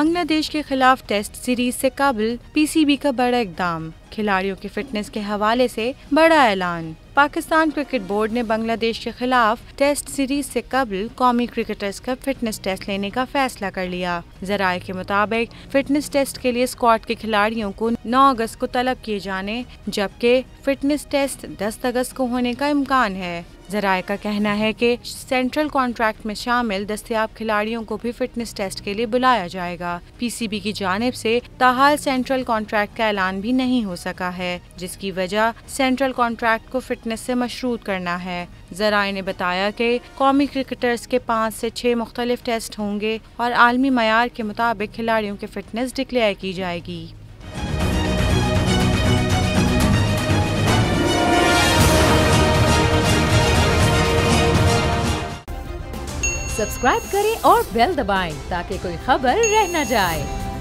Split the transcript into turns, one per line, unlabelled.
बांग्लादेश के खिलाफ test series से कबल पीसीबी का बड़ा इकदाम, खिलाड़ियों की फिटनेस के हवाले से बड़ा ऐलान। पाकिस्तान क्रिकेट बोर्ड ने बांग्लादेश के खिलाफ टेस्ट सीरीज से कबल कौमी क्रिकेटर्स का फिटनेस टेस्ट लेने का फैसला कर लिया। जराये के मुताबिक फिटनेस टेस्ट के लिए स्क्वाड के खिलाड़ियों को 9 अगस्त को तलब किए जाने, जबकि फिटनेस टेस्ट 10 अगस्त को होने का इम्कान है। जराये का कहना है कि सेंट्रल कॉन्ट्रैक्ट में शामिल दस्तयाब खिलाड़ियों को भी फिटनेस टेस्ट के लिए बुलाया जाएगा। पीसीबी की जानिब से ताहाल सेंट्रल कॉन्ट्रैक्ट का ऐलान भी नहीं हो सका है, जिसकी वजह सेंट्रल कॉन्ट्रैक्ट को फिटनेस से मशरूत करना है। जराये ने बताया कि कौमी क्रिकेटर्स के 5 से 6 मुख्तलिफ टेस्ट होंगे और आलमी मयार के मुताबिक खिलाड़ियों की फिटनेस डिक्लेयर की जाएगी।
सब्सक्राइब करें और बेल दबाएं ताकि कोई खबर रह न जाए।